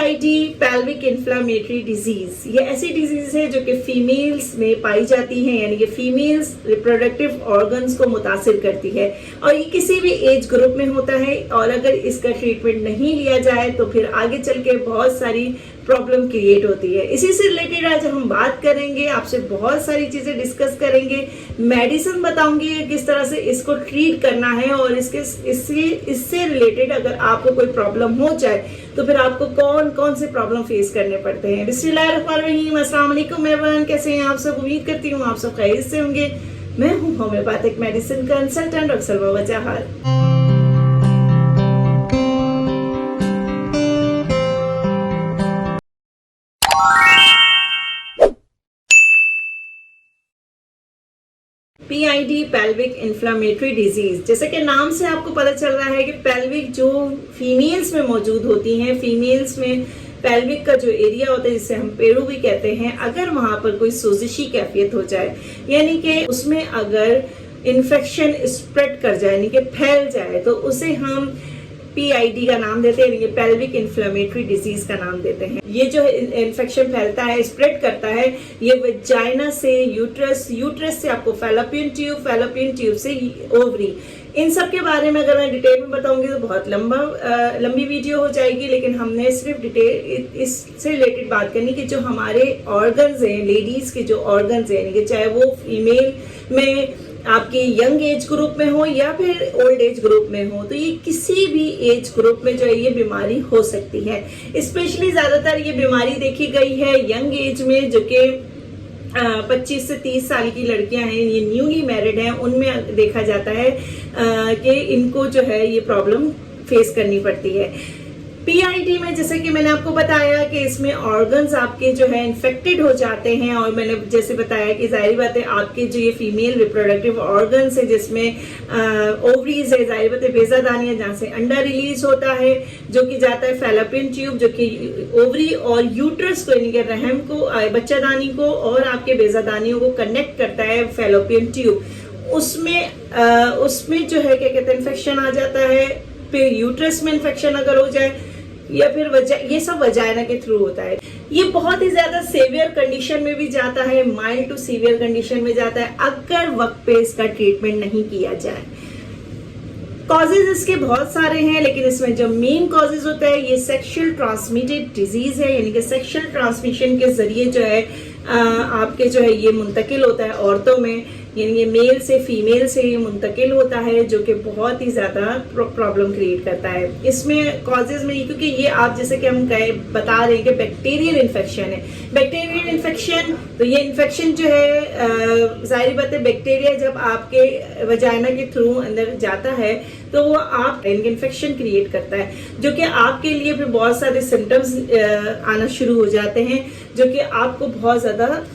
PID pelvic inflammatory disease, ये ऐसी disease है जो कि फीमेल्स में पाई जाती है, यानी कि फीमेल्स रिप्रोडक्टिव ऑर्गन्स को मुतासिर करती है और ये किसी भी एज ग्रुप में होता है और अगर इसका ट्रीटमेंट नहीं लिया जाए तो फिर आगे चल के बहुत सारी प्रॉब्लम क्रिएट होती है। इसी से रिलेटेड आज हम बात करेंगे, आपसे बहुत सारी चीजें डिस्कस करेंगे, मेडिसिन बताऊंगी किस तरह से इसको ट्रीट करना है और इससे रिलेटेड अगर आपको कोई प्रॉब्लम हो जाए तो फिर आपको कौन कौन से प्रॉब्लम फेस करने पड़ते हैं। बिस्मिल्लाहिर्रहमानिर्रहीम, अस्सलाम वालेकुम एवरीवन, कैसे हैं आप सब? उम्मीद करती हूँ आप सब खैरियत से होंगे। मैं हूँ homeopathic medicine consultant doctor Salma Bachahar. PID pelvic inflammatory disease, जैसे कि नाम से आपको पता चल रहा है कि पेल्विक जो फीमेल्स में मौजूद होती हैं, फीमेल्स में पेल्विक का जो एरिया होता है जिसे हम पेड़ू भी कहते हैं, अगर वहां पर कोई सोजिशी कैफियत हो जाए, यानी कि उसमें अगर इन्फेक्शन स्प्रेड कर जाए, यानी कि फैल जाए, तो उसे हम PID का नाम देते हैं, पेल्विक इन्फ्लेमेटरी डिजीज का नाम देते हैं। ये जो इन्फेक्शन फैलता है, स्प्रेड करता है, ये वजाइना से यूट्रस, यूट्रस से आपको फैलोपियन ट्यूब से ओवरी, इन सब के बारे में अगर मैं डिटेल में बताऊंगी तो बहुत लंबी वीडियो हो जाएगी, लेकिन हमने सिर्फ डिटेल इससे रिलेटेड बात करनी कि जो हमारे ऑर्गन्स हैं, लेडीज के जो ऑर्गन्स हैं, यानी कि चाहे वो फीमेल में आपके यंग एज ग्रुप में हो या फिर ओल्ड एज ग्रुप में हो, तो ये किसी भी एज ग्रुप में जो है ये बीमारी हो सकती है। स्पेशली ज्यादातर ये बीमारी देखी गई है यंग एज में, जो कि 25 से 30 साल की लड़कियां हैं, ये न्यूली मैरिड हैं, उनमें देखा जाता है कि इनको जो है ये प्रॉब्लम फेस करनी पड़ती है। PID में जैसे कि मैंने आपको बताया कि इसमें ऑर्गन्स आपके जो है इन्फेक्टेड हो जाते हैं और मैंने जैसे बताया कि जाहिर बात है आपके जो ये फीमेल रिप्रोडक्टिव ऑर्गन्स है जिसमें ओवरीज है, जाहिर बात है बेजादानियां, जहाँ से अंडा रिलीज होता है जो कि जाता है फैलोपियन ट्यूब, जो कि ओवरी और यूट्रस को, यानी कि रहम को, बच्चादानी को और आपके बेजादानियों को कनेक्ट करता है फैलोपियन ट्यूब। उसमें जो है क्या कहते हैं इन्फेक्शन आ जाता है, फिर यूट्रस में इन्फेक्शन अगर हो जाए या फिर ये सब वजाइना के थ्रू होता है। ये बहुत ही ज्यादा सीवियर कंडीशन में भी जाता है, माइल्ड टू सीवियर कंडीशन में जाता है अगर वक्त पे इसका ट्रीटमेंट नहीं किया जाए। कॉजेज इसके बहुत सारे हैं, लेकिन इसमें जो मेन कॉजेज होता है ये सेक्सुअल ट्रांसमिटेड डिजीज है, यानी कि सेक्सुअल ट्रांसमिशन के जरिए जो है आपके जो है ये मुंतकिल होता है औरतों में, यानी ये मेल से फीमेल से ये मुंतकिल होता है, जो कि बहुत ही ज्यादा प्रॉब्लम क्रिएट करता है। इसमें कॉजेज में, क्योंकि ये आप जैसे कि हम बता रहे हैं कि बैक्टीरियल इन्फेक्शन है, बैक्टीरियल इन्फेक्शन, तो ये इन्फेक्शन जो है जाहिर बात है बैक्टीरिया जब आपके वजाइना के थ्रू अंदर जाता है तो वो आप इन्फेक्शन क्रिएट करता है, जो कि आपके लिए फिर बहुत सारे सिम्टम्स आना शुरू हो जाते हैं, जो कि आपको बहुत ज्यादा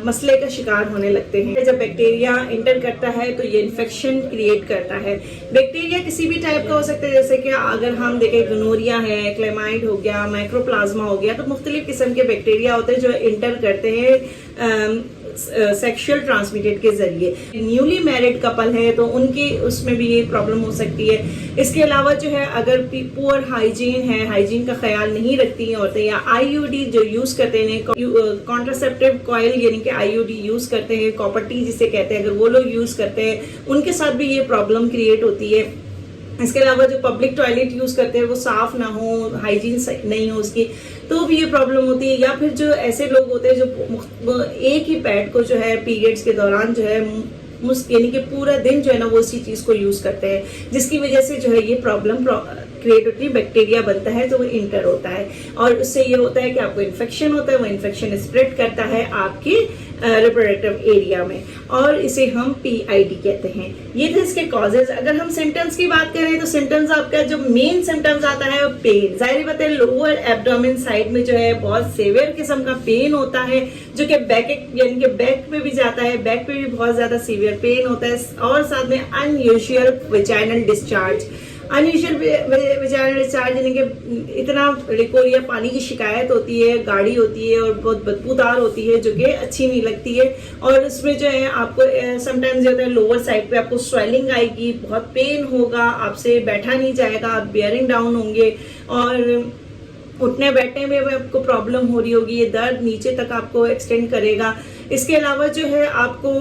मसले का शिकार होने लगते हैं। जब बैक्टीरिया इंटर करता है तो ये इन्फेक्शन क्रिएट करता है। बैक्टीरिया किसी भी टाइप का हो सकता है, जैसे कि अगर हम देखें गोनोरिया है, क्लेमाइड हो गया, माइक्रोप्लाज्मा हो गया, तो मुख्तलिफ किस्म के बैक्टीरिया होते हैं जो इंटर करते हैं सेक्सुअल ट्रांसमिटेड के जरिए। न्यूली मैरिड कपल है तो उनकी उसमें भी ये प्रॉब्लम हो सकती है। इसके अलावा जो है अगर पुअर हाइजीन है, हाइजीन का ख्याल नहीं रखती हैं औरतें, या IUD जो यूज करते हैं, कॉन्ट्रासेप्टिव कॉइल यानी कि IUD यूज करते हैं, कॉपर टी जिसे कहते हैं, अगर वो लोग यूज करते हैं उनके साथ भी ये प्रॉब्लम क्रिएट होती है। इसके अलावा जो पब्लिक टॉयलेट यूज करते हैं वो साफ ना हो, हाइजीन नहीं हो उसकी, तो भी ये प्रॉब्लम होती है। या फिर जो ऐसे लोग होते हैं जो एक ही पैड को जो है पीरियड्स के दौरान जो है यानी कि पूरा दिन जो है ना वो इसी चीज को यूज करते हैं, जिसकी वजह से जो है ये प्रॉब्लम क्रिएट होती है, बैक्टीरिया बनता है तो वो इंटर होता है और उससे ये होता है कि आपको इन्फेक्शन होता है, वो इन्फेक्शन स्प्रेड करता है आपके रिप्रोडक्टिव एरिया में और इसे हम PID कहते हैं। ये थे इसके कॉजेज। अगर हम सिम्टम्स की बात करें तो सिम्टम्स आपका जो मेन सिम्टम्स आता है वो पेन, जाहिर बात है लोअर एब्डोमेन साइड में जो है बहुत सीवियर किस्म का पेन होता है, जो कि बैक यानी कि बैक पे भी जाता है, बैक पे भी बहुत ज्यादा सीवियर पेन होता है और साथ में unusual vaginal discharge, vaginal discharge यानी कि इतना लिकोरिया पानी की शिकायत होती है, गाढ़ी होती है और बहुत बदबूदार होती है, जो कि अच्छी नहीं लगती है। और इसमें जो है आपको समटाइम्स जो होता है लोअर साइड पे आपको स्वेलिंग आएगी, बहुत पेन होगा, आपसे बैठा नहीं जाएगा, आप बियरिंग डाउन होंगे और उठने बैठने में भी आपको प्रॉब्लम हो रही होगी, ये दर्द नीचे तक आपको एक्सटेंड करेगा। इसके अलावा जो है आपको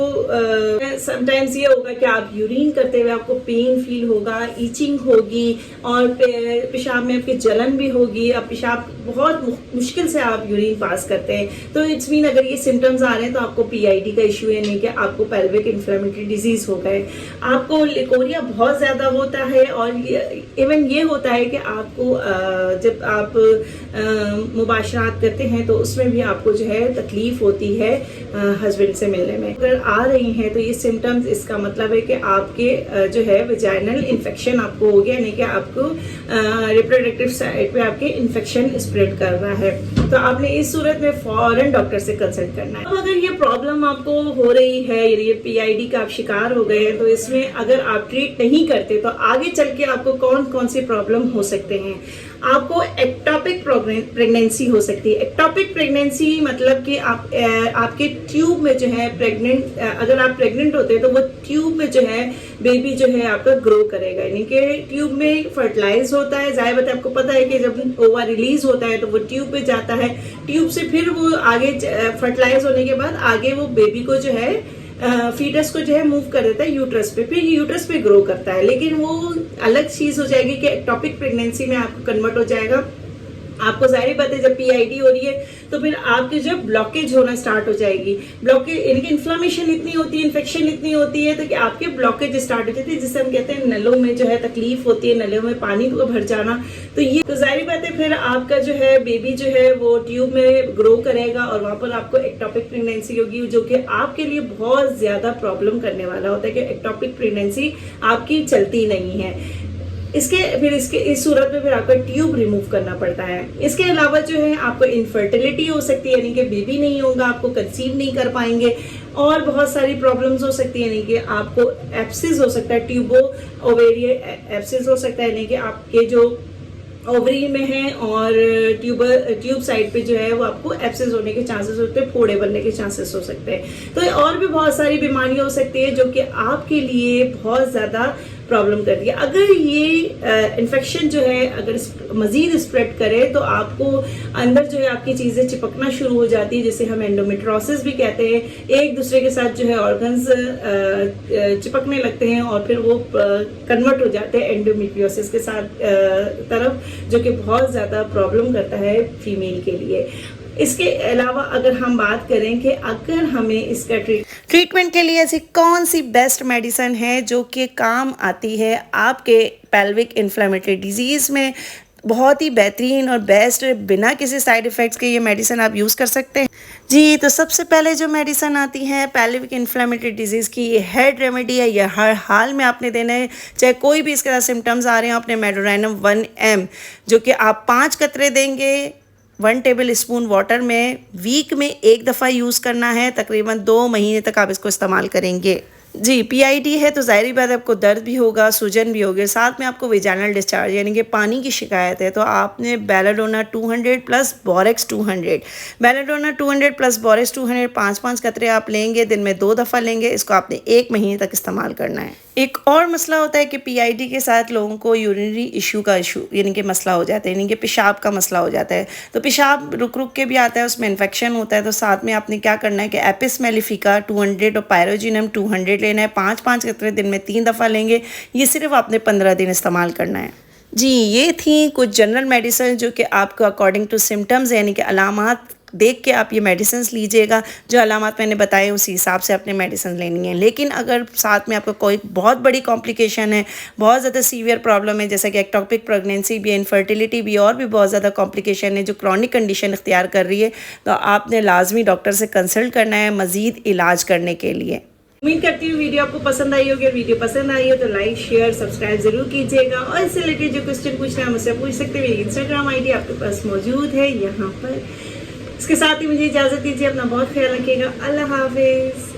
समटाइम्स ये होगा कि आप यूरिन करते हुए आपको पेन फील होगा, ईचिंग होगी और पेशाब में आपकी जलन भी होगी। अब पेशाब बहुत मुश्किल से आप यूरिन पास करते हैं, तो इट्स मीन अगर ये सिम्टम्स आ रहे हैं तो आपको पीआईडी का इशू है, नहीं कि आपको पेल्विक इन्फ्लेमेटरी डिजीज हो गए। आपको लिकोरिया बहुत ज्यादा होता है और इवन ये होता है कि आपको जब आप मुबाशरात करते हैं तो उसमें भी आपको जो है तकलीफ होती है हस्बैंड से मिलने में। अगर आ रही हैं तो ये सिम्टम्स, इसका मतलब है कि आपके जो है वेजाइनल इन्फेक्शन आपको हो गया, यानी कि आपको रिप्रोडक्टिव साइड पे आपके इन्फेक्शन स्प्रेड कर रहा है। तो आपने इस सूरत में फौरन डॉक्टर से कंसल्ट करना है। अब अगर ये प्रॉब्लम आपको हो रही है, ये पीआईडी का आप शिकार हो गए हैं, तो इसमें अगर आप ट्रीट नहीं करते तो आगे चल के आपको कौन कौन सी प्रॉब्लम हो सकते हैं। आपको एक्टोपिक प्रेगनेंसी हो सकती है। एक्टोपिक प्रेगनेंसी मतलब कि आपके ट्यूब में जो है अगर आप प्रेग्नेंट होते हैं तो वो ट्यूब में जो है बेबी जो है आपका ग्रो करेगा, यानी कि ट्यूब में फर्टिलाइज होता है। जाहिर बात है, आपको पता है कि जब ओवा रिलीज होता है तो वो ट्यूब पे जाता है, ट्यूब से फिर वो आगे फर्टिलाइज होने के बाद आगे वो बेबी को जो है फीटस को जो है मूव कर देता है यूट्रस पे, फिर यूट्रस पे ग्रो करता है। लेकिन वो अलग चीज हो जाएगी कि एक्टोपिक प्रेगनेंसी में आपको कन्वर्ट हो जाएगा। आपको जाहिर बात है जब पीआईडी हो रही है तो फिर आपकी जो ब्लॉकेज होना स्टार्ट हो जाएगी। ब्लॉकेज इनकी इन्फ्लेमेशन इतनी होती है, इन्फेक्शन इतनी होती है तो कि आपके ब्लॉकेज स्टार्ट हो जाती है, जिससे हम कहते हैं नलों में जो है तकलीफ होती है, नलों में पानी को भर जाना। तो ये तो जाहिर बात है फिर आपका जो है बेबी जो है वो ट्यूब में ग्रो करेगा और वहां पर आपको एक्टोपिक प्रेगनेंसी होगी, जो कि आपके लिए बहुत ज्यादा प्रॉब्लम करने वाला होता है कि एक्टोपिक प्रेगनेंसी आपकी चलती नहीं है। इस सूरत में फिर आपका ट्यूब रिमूव करना पड़ता है। इसके अलावा जो है आपको इनफर्टिलिटी हो सकती है, यानी कि बेबी नहीं होगा, आपको कंसीव नहीं कर पाएंगे और बहुत सारी प्रॉब्लम्स हो सकती है, यानी कि आपको एप्सिस हो सकता है, ट्यूबो ओवेरियन एप्सिस हो सकता है, यानी कि आपके जो ओवरी में है और ट्यूब साइड पे जो है वो आपको एब्सेस होने के चांसेस होते हैं, फोड़े बनने के चांसेस हो सकते हैं। तो और भी बहुत सारी बीमारियां हो सकती है जो कि आपके लिए बहुत ज्यादा प्रॉब्लम कर रही है। अगर ये इन्फेक्शन जो है अगर मजीद स्प्रेड करे तो आपको अंदर जो है आपकी चीजें चिपकना शुरू हो जाती है, जिसे हम एंडोमेट्रोसिस भी कहते हैं। एक दूसरे के साथ जो है ऑर्गन्स चिपकने लगते हैं और फिर वो कन्वर्ट हो जाते हैं एंडोमेट्रियोसिस के साथ तरफ, जो कि बहुत ज्यादा प्रॉब्लम करता है फीमेल के लिए। इसके अलावा अगर हम बात करें कि अगर हमें इसका ट्रीटमेंट के लिए ऐसी कौन सी बेस्ट मेडिसिन है जो कि काम आती है आपके पेल्विक इन्फ्लेमेटरी डिजीज़ में, बहुत ही बेहतरीन और बेस्ट, बिना किसी साइड इफ़ेक्ट्स के ये मेडिसिन आप यूज़ कर सकते हैं। जी, तो सबसे पहले जो मेडिसिन आती है पेल्विक इन्फ्लेमेटरी डिजीज़ की, ये हेड रेमेडी है। ये हर हाल में आपने देना है, चाहे कोई भी इसके साथ सिम्टम्स आ रहे हैं। अपने मेडोराइनम 1M जो कि आप 5 कतरे देंगे 1 टेबल स्पून वाटर में, वीक में 1 दफ़ा यूज़ करना है। तकरीबन 2 महीने तक आप इसको इस्तेमाल करेंगे। जी, पीआईडी है तो ज़ाहिर बात है आपको दर्द भी होगा, सूजन भी होगी, साथ में आपको वेजाइनल डिस्चार्ज यानी कि पानी की शिकायत है, तो आपने belladonna 200 plus borax 200, belladonna 200 plus borax 200 5-5 कतरे आप लेंगे, दिन में 2 दफ़ा लेंगे। इसको आपने 1 महीने तक इस्तेमाल करना है। एक और मसला होता है कि पीआईडी के साथ लोगों को यूरिनरी इशू का यानी कि मसला हो जाता है, यानी कि पेशाब का मसला हो जाता है। तो पेशाब रुक रुक के भी आता है, उसमें इन्फेक्शन होता है। तो साथ में आपने क्या करना है कि एपिस मेलिफिका 200 और पायरोजिनम 200 लेना है। 5-5 कतरे दिन में 3 दफ़ा लेंगे। ये सिर्फ आपने 15 दिन इस्तेमाल करना है। जी, ये थी कुछ जनरल मेडिसिन जो कि आपको अकॉर्डिंग टू सिम्टम्स यानी कि अलामात देख के आप ये मेडिसिन लीजिएगा। जो अलामात मैंने बताए उसी हिसाब से अपने मेडिसिन लेनी है। लेकिन अगर साथ में आपको कोई बहुत बड़ी कॉम्प्लिकेशन है, बहुत ज़्यादा सीवियर प्रॉब्लम है, जैसा कि एक्टोपिक प्रेगनेंसी भी है, इनफर्टिलिटी भी, और भी बहुत ज़्यादा कॉम्प्लिकेशन है जो क्रॉनिक कंडीशन इख्तियार कर रही है, तो आपने लाजमी डॉक्टर से कंसल्ट करना है मज़ीद इलाज करने के लिए। उम्मीद करती हूँ वीडियो आपको पसंद आई होगी। और वीडियो पसंद आई हो तो लाइक शेयर सब्सक्राइब जरूर कीजिएगा। और इससे रिलेटेड जो क्वेश्चन पूछना है मुझसे पूछ सकते हैं। मेरी इंस्टाग्राम आईडी आपके पास मौजूद है यहाँ पर। इसके साथ ही मुझे इजाज़त दीजिए। अपना बहुत ख्याल रखिएगा। अल्लाह हाफिज़।